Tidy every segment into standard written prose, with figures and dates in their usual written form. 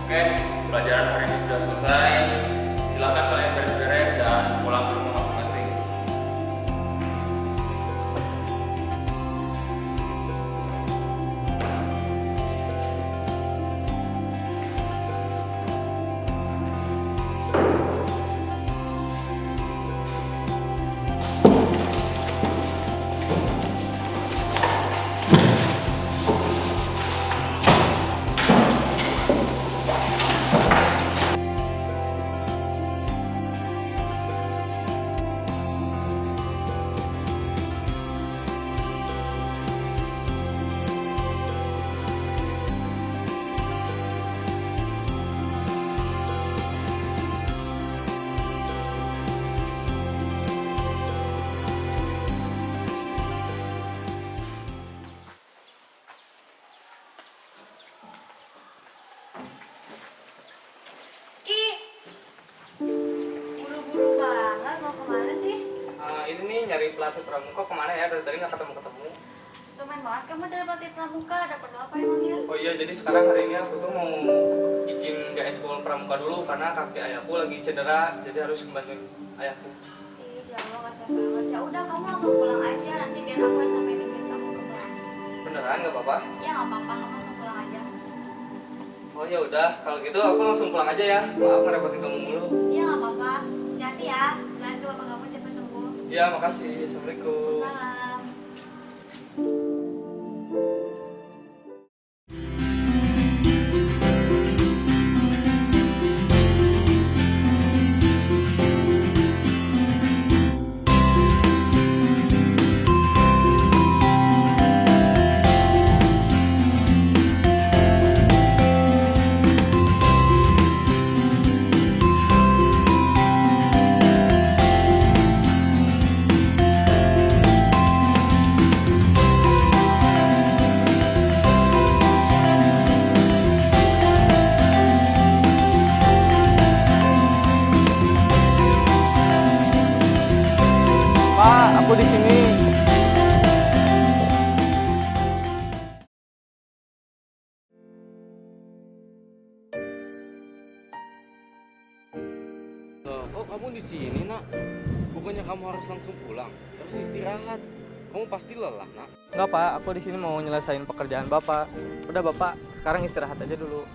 Oke, pelajaran hari ini sudah selesai. Silakan kalian beres-beres dan pulang ke rumah masing-masing. Ki, buru-buru banget mau kemana sih? Ini nih nyari pelatih pramuka kemana ya? Dari tadi nggak ketemu-ketemu. Tumben banget kamu dari pelatih pramuka, dapat apa emangnya? Oh iya, jadi sekarang hari ini aku tuh mau izin ke eskul pramuka dulu karena kaki ayahku lagi cedera, jadi harus membantu ayahku. Ih, ya Allah kasihan banget. Ya udah kamu langsung pulang aja, nanti biar aku yang sampai izin kamu ke pulang. Beneran nggak apa-apa? Ya nggak apa-apa, kamu langsung pulang aja. Oh ya udah, kalau gitu aku langsung pulang aja ya. Maaf ngerepotin kamu mulu. Ya nggak apa-apa, hati ya. Nanti bapak kamu cepat sembuh. Ya makasih. Assalamualaikum. Salam. Pak, aku di sini. Loh, kok kamu di sini, Nak? Bukannya kamu harus langsung pulang, harus istirahat. Kamu pasti lelah, Nak. Enggak Pak, aku di sini mau nyelesain pekerjaan Bapak. Udah Bapak, sekarang istirahat aja dulu.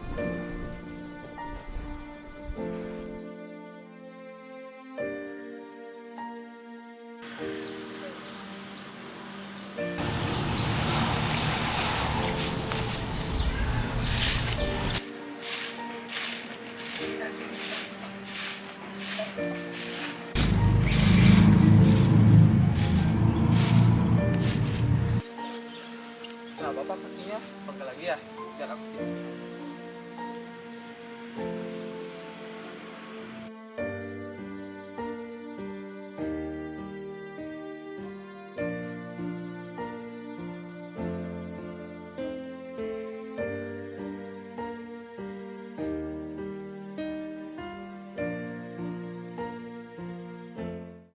Nah Bapak kakinya pakai lagi ya, biar aku.